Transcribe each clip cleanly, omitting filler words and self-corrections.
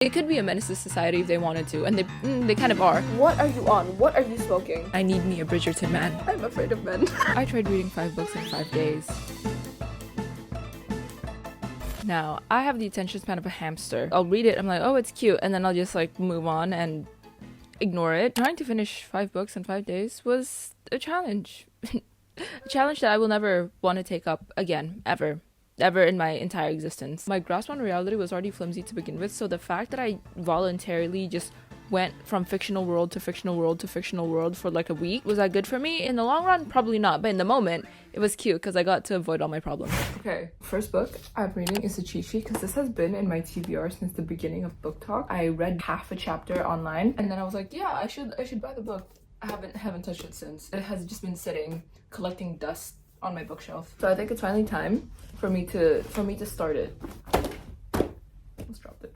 It could be a menace to society if they wanted to, and they kind of are. What are you on? What are you smoking? I need me a Bridgerton man. I'm afraid of men. I tried reading 5 books in 5 days. Now, I have the attention span of a hamster. I'll read it, I'm like, oh, it's cute, and then I'll just like move on and ignore it. Trying to finish 5 books in 5 days was a challenge. A challenge that I will never want to take up again, ever in my entire existence. My grasp on reality was already flimsy to begin with, so the fact that I voluntarily just went from fictional world to fictional world to fictional world for like a week, was that good for me? In the long run, probably not, but in the moment, it was cute because I got to avoid all my problems. Okay, first book I'm reading is a cheat sheet because this has been in my TBR since the beginning of book talk. I read half a chapter online and then I was like, yeah, I should buy the book. I haven't touched it since. It has just been sitting, collecting dust on my bookshelf. So I think it's finally time for me to start it. Let's drop it.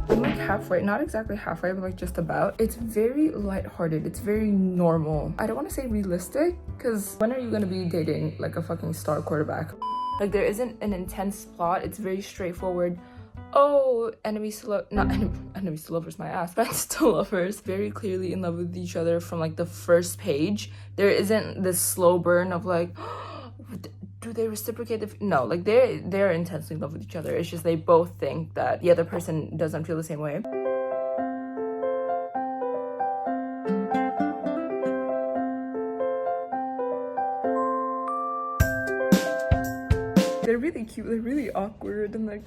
I'm like halfway, not exactly halfway, but like just about. It's very lighthearted, it's very normal. I don't want to say realistic, because when are you gonna be dating like a fucking star quarterback? Like there isn't an intense plot, it's very straightforward. Oh, enemies to enemies to lovers, my ass. Friends to lovers, very clearly in love with each other from like the first page. There isn't this slow burn of like, do they reciprocate? No, like they're intensely in love with each other. It's just they both think that the other person doesn't feel the same way. They're really cute, they're really awkward, and like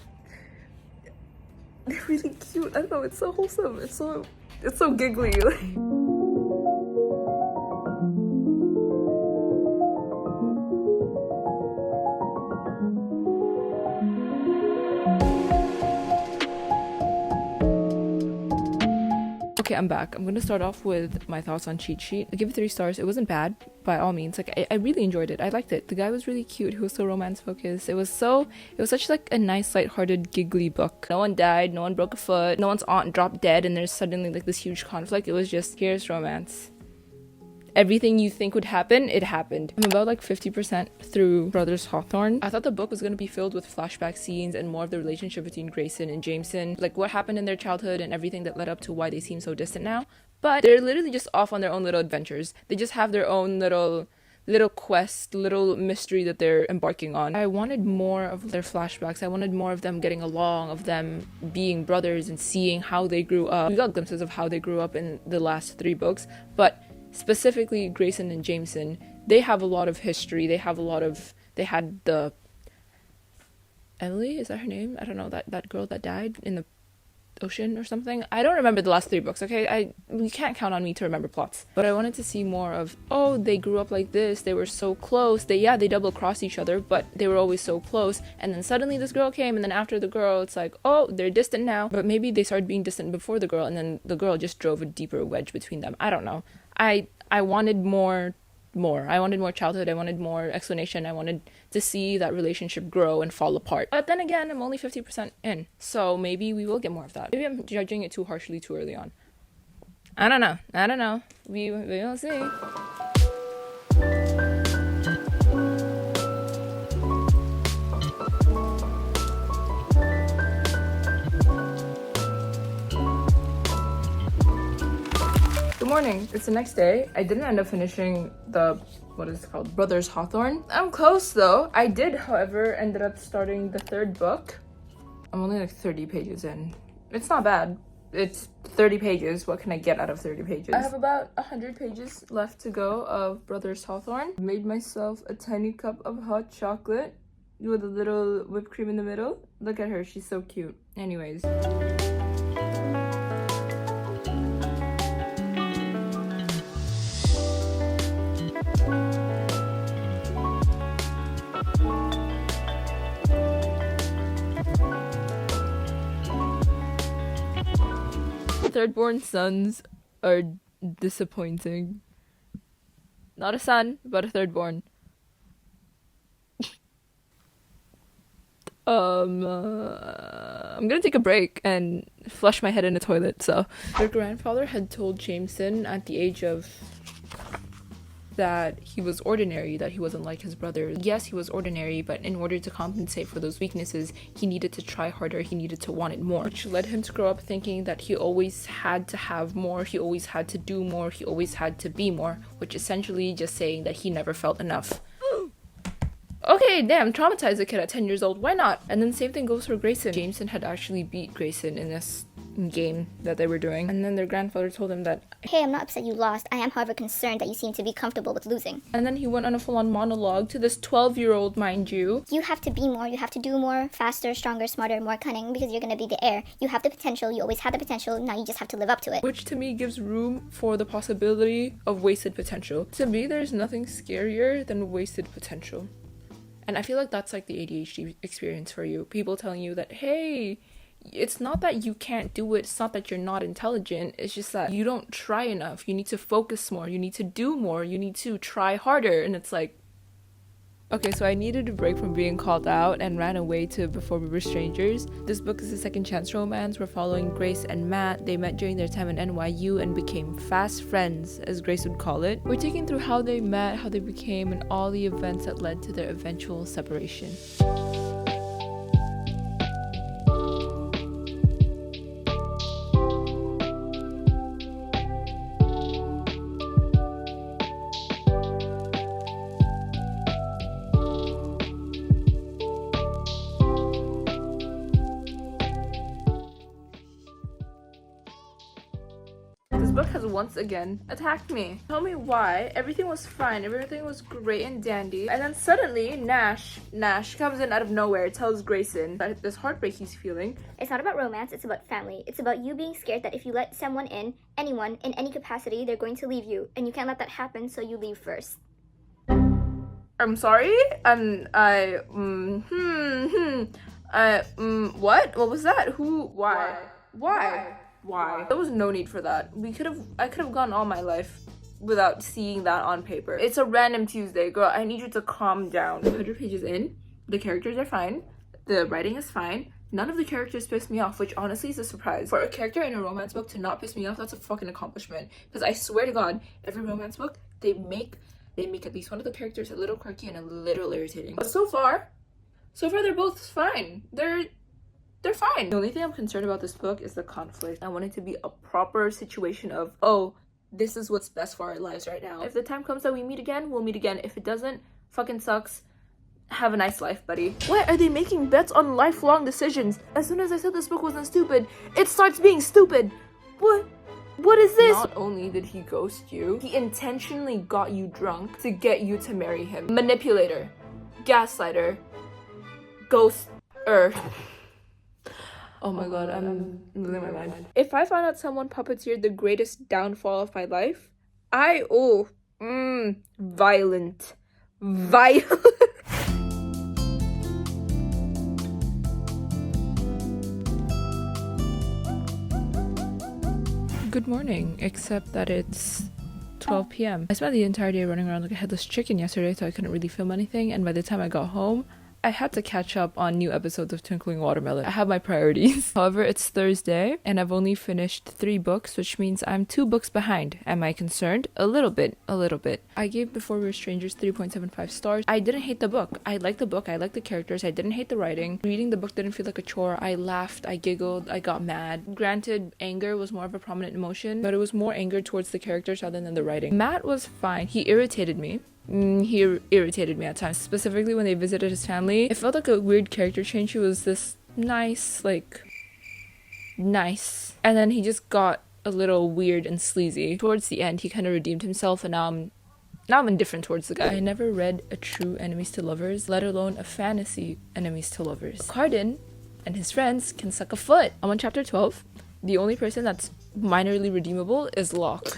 they're really cute. I don't know, it's so wholesome, it's so giggly. Okay, I'm back. I'm gonna start off with my thoughts on Cheat Sheet. I give it 3 stars. It wasn't bad by all means. Like I really enjoyed it. I liked it. The guy was really cute. He was so romance focused. It was such like a nice, lighthearted, giggly book. No one died. No one broke a foot. No one's aunt dropped dead, and there's suddenly like this huge conflict. It was just, here's romance. Everything you think would happen, it happened. I'm about like 50% through Brothers Hawthorne. I thought the book was going to be filled with flashback scenes and more of the relationship between Grayson and Jameson, like what happened in their childhood and everything that led up to why they seem so distant now. But they're literally just off on their own little adventures. They just have their own little quest, little mystery that they're embarking on. I wanted more of their flashbacks. I wanted more of them getting along, of them being brothers and seeing how they grew up. We got glimpses of how they grew up in the last 3 books, but specifically Grayson and Jameson, they have a lot of history. They had the Emily, is that her name? I don't know, that girl that died in the ocean or something. I don't remember the last 3 books, okay? You can't count on me to remember plots. But I wanted to see more of, oh, they grew up like this, they were so close, they double-crossed each other, but they were always so close, and then suddenly this girl came, and then after the girl, it's like, oh, they're distant now, but maybe they started being distant before the girl, and then the girl just drove a deeper wedge between them. I don't know. I wanted more. I wanted more childhood. I wanted more explanation. I wanted to see that relationship grow and fall apart. But then again, I'm only 50% in, so maybe we will get more of that. Maybe I'm judging it too harshly too early on. I don't know. We will see. Good morning. It's the next day. I didn't end up finishing the, what is it called, Brothers Hawthorne. I'm close though. I did, however, ended up starting the 3rd book. I'm only like 30 pages in. It's not bad. It's 30 pages. What can I get out of 30 pages? I have about 100 pages left to go of Brothers Hawthorne. Made myself a tiny cup of hot chocolate with a little whipped cream in the middle. Look at her. She's so cute. Anyways. Third-born sons are disappointing. Not a son, but a third-born. I'm gonna take a break and flush my head in the toilet. So their grandfather had told Jameson at the age of that he was ordinary, that he wasn't like his brother. Yes, he was ordinary, but in order to compensate for those weaknesses, he needed to try harder, he needed to want it more, which led him to grow up thinking that he always had to have more, he always had to do more, he always had to be more, which essentially just saying that he never felt enough. Okay, damn, traumatized a kid at 10 years old, why not? And then same thing goes for Grayson. Jameson had actually beat Grayson in this game that they were doing, and then their grandfather told him that, hey, I'm not upset you lost. I am, however, concerned that you seem to be comfortable with losing. And then he went on a full-on monologue to this 12-year-old, mind you. You have to be more, you have to do more, faster, stronger, smarter, more cunning, because you're gonna be the heir. You have the potential, you always had the potential, now you just have to live up to it. Which to me gives room for the possibility of wasted potential. To me, there's nothing scarier than wasted potential. And I feel like that's like the ADHD experience for you. People telling you that, hey, it's not that you can't do it, it's not that you're not intelligent, it's just that you don't try enough. You need to focus more, you need to do more, you need to try harder. And it's like, okay, so I needed a break from being called out and ran away to Before We Were Strangers. This book is a second chance romance. We're following Grace and Matt. They met during their time in NYU and became fast friends, as Grace would call it. We're taking through how they met, how they became, and all the events that led to their eventual separation. This book has once again attacked me. Tell me why. Everything was fine, everything was great and dandy, and then suddenly Nash comes in out of nowhere, tells Grayson that this heartbreak he's feeling. It's not about romance, it's about family. It's about you being scared that if you let someone in, anyone, in any capacity, they're going to leave you, and you can't let that happen, so you leave first. I'm sorry? What? What was that? Who? Why? Why? There was no need for that. I could have gone all my life without seeing that on paper. It's a random Tuesday, girl. I need you to calm down. 100 pages in, the characters are fine, the writing is fine. None of the characters piss me off, which honestly is a surprise. For a character in a romance book to not piss me off, that's a fucking accomplishment. Because I swear to God, every romance book, they make at least one of the characters a little quirky and a little irritating. But so far they're both fine. They're fine. The only thing I'm concerned about this book is the conflict. I want it to be a proper situation of, oh, this is what's best for our lives right now. If the time comes that we meet again, we'll meet again. If it doesn't, fucking sucks. Have a nice life, buddy. Why are they making bets on lifelong decisions? As soon as I said this book wasn't stupid, it starts being stupid. What is this? Not only did he ghost you, he intentionally got you drunk to get you to marry him. Manipulator. Gaslighter. Ghoster. Oh my god, I'm losing my mind. If I found out someone puppeteered the greatest downfall of my life, violent. Good morning, except that it's 12 p.m. I spent the entire day running around like a headless chicken yesterday, so I couldn't really film anything, and by the time I got home, I had to catch up on new episodes of Twinkling Watermelon. I have my priorities. However, it's Thursday, and I've only finished 3 books, which means I'm 2 books behind. Am I concerned? A little bit. I gave Before We Were Strangers 3.75 stars. I didn't hate the book. I liked the book. I liked the characters. I didn't hate the writing. Reading the book didn't feel like a chore. I laughed. I giggled. I got mad. Granted, anger was more of a prominent emotion, but it was more anger towards the characters rather than the writing. Matt was fine. He irritated me. He irritated me at times, specifically when they visited his family. It felt like a weird character change. He was this nice, and then he just got a little weird and sleazy. Towards the end, he kind of redeemed himself, and now I'm indifferent towards the guy. I never read a true enemies to lovers, let alone a fantasy enemies to lovers. Cardin and his friends can suck a foot. I'm on chapter 12. The only person that's minorly redeemable is Locke.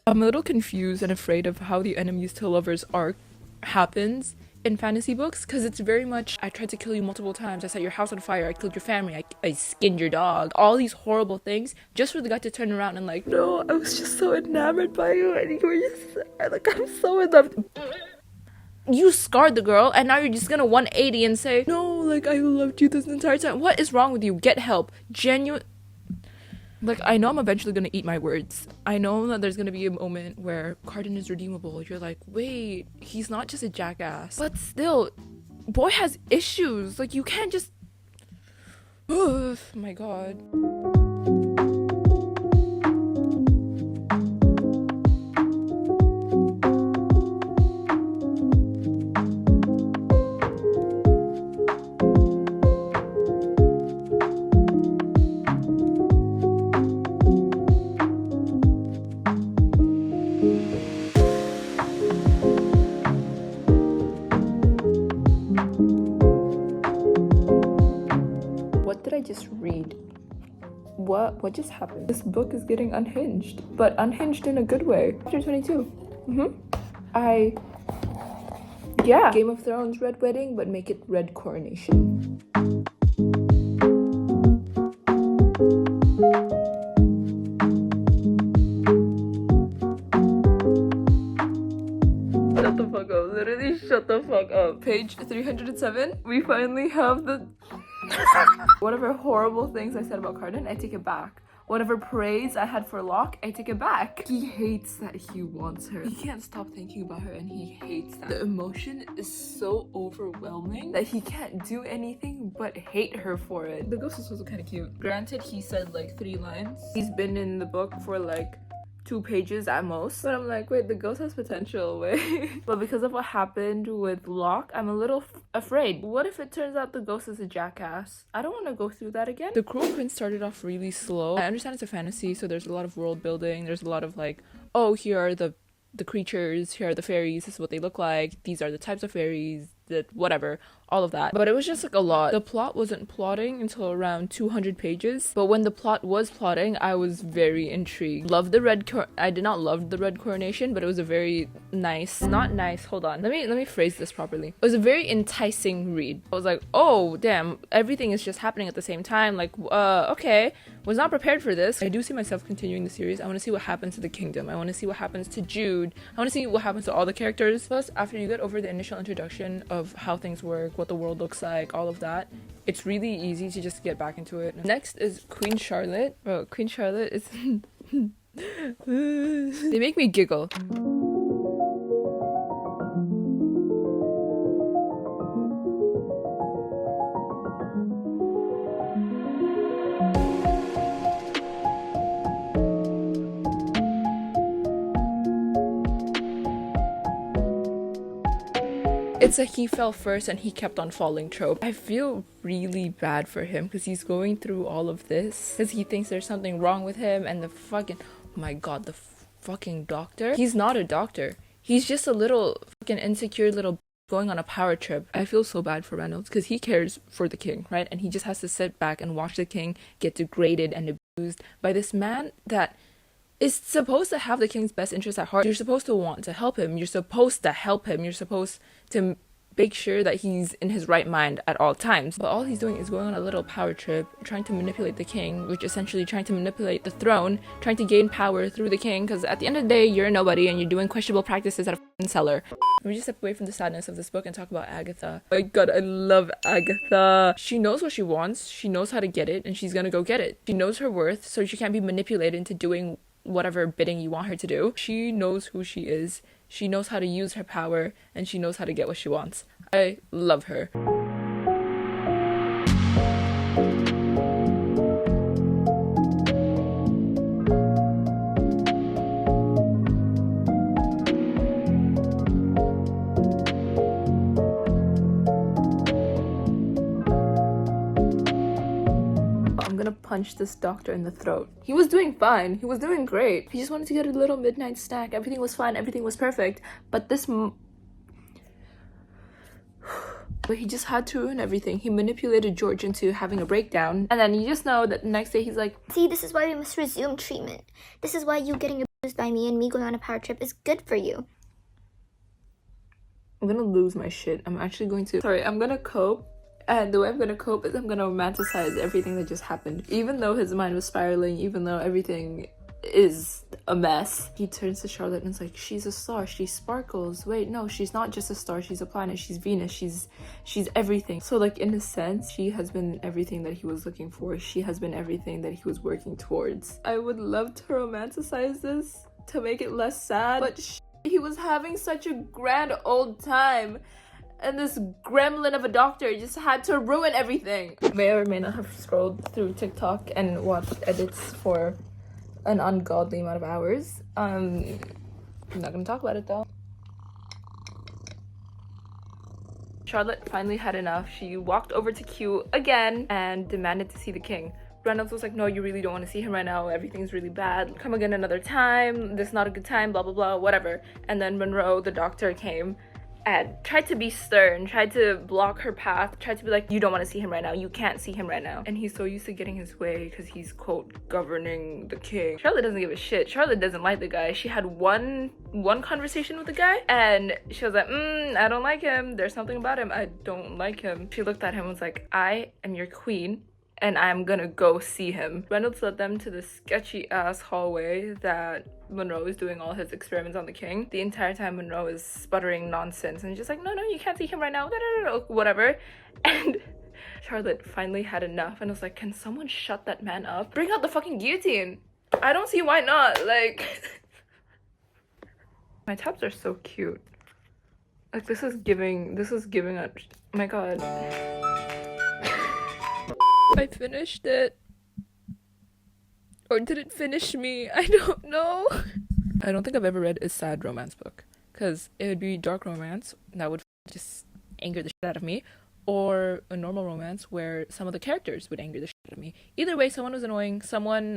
I'm a little confused and afraid of how the enemies to lovers arc happens in fantasy books, because it's very much, I tried to kill you multiple times, I set your house on fire, I killed your family, I skinned your dog, all these horrible things, just for the guy to turn around and like, no, I was just so enamored by you, and you were just, I'm so in love. you scarred the girl, and now you're just gonna 180 and say, no, like, I loved you this entire time. What is wrong with you? Get help. Genuine. Like, I know I'm eventually gonna eat my words. I know that there's gonna be a moment where Carden is redeemable. You're like, wait, he's not just a jackass. But still, boy has issues. Like, you can't just... Oh my god. What did I just read? What just happened? This book is getting unhinged, but unhinged in a good way. Chapter 22. Yeah. Game of Thrones red wedding, but make it red coronation. Shut the fuck up. Literally shut the fuck up. Page 307. We finally have the... Whatever horrible things I said about Carden, I take it back. Whatever praise I had for Locke, I take it back. He hates that he wants her. He can't stop thinking about her, and he hates that. The emotion is so overwhelming that he can't do anything but hate her for it. The ghost is also kind of cute. Granted, he said like 3 lines. He's been in the book for like 2 pages at most, but I'm like, wait, the ghost has potential, wait. But because of what happened with Locke, I'm a little afraid. What if it turns out the ghost is a jackass? I don't want to go through that again. The Cruel Prince started off really slow. I understand it's a fantasy, so there's a lot of world building. There's a lot of like, oh, here are the creatures, here are the fairies, this is what they look like, these are the types of fairies, that whatever, all of that. But it was just like a lot. The plot wasn't plotting until around 200 pages, but when the plot was plotting, I was very intrigued. I did not love the red coronation, but it was a very nice, not nice, hold on, let me phrase this properly. It was a very enticing read. I was like, oh damn, everything is just happening at the same time, like okay, was not prepared for this. I do see myself continuing the series. I want to see what happens to the kingdom. I want to see what happens to Jude. I want to see what happens to all the characters. Plus, after you get over the initial introduction of how things work, what the world looks like, all of that, it's really easy to just get back into it. Next is Queen Charlotte. Bro, Queen Charlotte is... They make me giggle. It's a he fell first and he kept on falling trope. I feel really bad for him because he's going through all of this because he thinks there's something wrong with him, and the fucking, oh my god, the fucking doctor. He's not a doctor. He's just a little fucking insecure little going on a power trip. I feel so bad for Reynolds because he cares for the king, right? And he just has to sit back and watch the king get degraded and abused by this man that is supposed to have the king's best interest at heart. You're supposed to want to help him. You're supposed to help him. You're supposed to make sure that he's in his right mind at all times. But all he's doing is going on a little power trip, trying to manipulate the king, which essentially trying to manipulate the throne, trying to gain power through the king, because at the end of the day, you're a nobody and you're doing questionable practices at a f***ing cellar. Let me just step away from the sadness of this book and talk about Agatha. Oh my god, I love Agatha. She knows what she wants, she knows how to get it, and she's gonna go get it. She knows her worth, so she can't be manipulated into doing whatever bidding you want her to do. She knows who she is, she knows how to use her power, and she knows how to get what she wants. I love her. Punch this doctor in the throat. He was doing fine. He was doing great. He just wanted to get a little midnight snack. Everything was fine. Everything was perfect. But but he just had to ruin everything. He manipulated George into having a breakdown. And then you just know that the next day he's like, see, this is why we must resume treatment. This is why you getting abused by me and me going on a power trip is good for you. I'm gonna lose my shit. I'm actually going to... Sorry, I'm gonna cope. And the way I'm gonna cope is I'm gonna romanticize everything that just happened. Even though his mind was spiraling, even though everything is a mess. He turns to Charlotte and is like, she's a star, she sparkles. Wait, no, she's not just a star, she's a planet, she's Venus, she's everything. So like, in a sense, she has been everything that he was looking for. She has been everything that he was working towards. I would love to romanticize this to make it less sad, but he was having such a grand old time, and this gremlin of a doctor just had to ruin everything. May or may not have scrolled through TikTok and watched edits for an ungodly amount of hours. I'm not gonna talk about it though. Charlotte finally had enough. She walked over to Q again and demanded to see the king. Reynolds was like, no, you really don't want to see him right now. Everything's really bad. Come again another time. This is not a good time, blah, blah, blah, whatever. And then Monroe, the doctor, came and tried to be stern, tried to block her path, tried to be like, you don't want to see him right now. You can't see him right now. And he's so used to getting his way because he's, quote, governing the king. Charlotte doesn't give a shit. Charlotte doesn't like the guy. She had one conversation with the guy and she was like, I don't like him. There's something about him. I don't like him. She looked at him and was like, I am your queen and I'm gonna go see him. Reynolds led them to this sketchy ass hallway that Monroe is doing all his experiments on the king. The entire time Monroe is sputtering nonsense and just like, no, you can't see him right now, whatever. And Charlotte finally had enough and was like, can someone shut that man up? Bring out the fucking guillotine. I don't see why not. Like, my tabs are so cute. Like, this is giving a, my god. I finished it. Or did it finish me? I don't know. I don't think I've ever read a sad romance book. Because it would be dark romance that would just anger the shit out of me. Or a normal romance where some of the characters would anger the shit out of me. Either way, someone was annoying.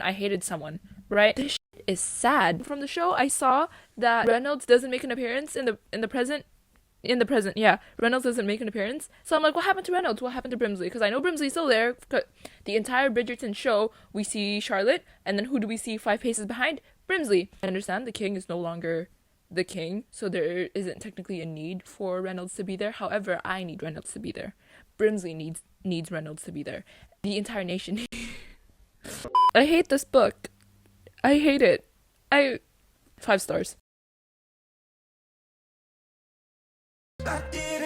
I hated someone. Right? This shit is sad. From the show, I saw that Reynolds doesn't make an appearance in the present. In the present, yeah. Reynolds doesn't make an appearance. So I'm like, what happened to Reynolds? What happened to Brimsley? Because I know Brimsley's still there. The entire Bridgerton show, we see Charlotte. And then who do we see 5 paces behind? Brimsley. I understand the king is no longer the king. So there isn't technically a need for Reynolds to be there. However, I need Reynolds to be there. Brimsley needs Reynolds to be there. The entire nation. I hate this book. I hate it. 5 stars. I did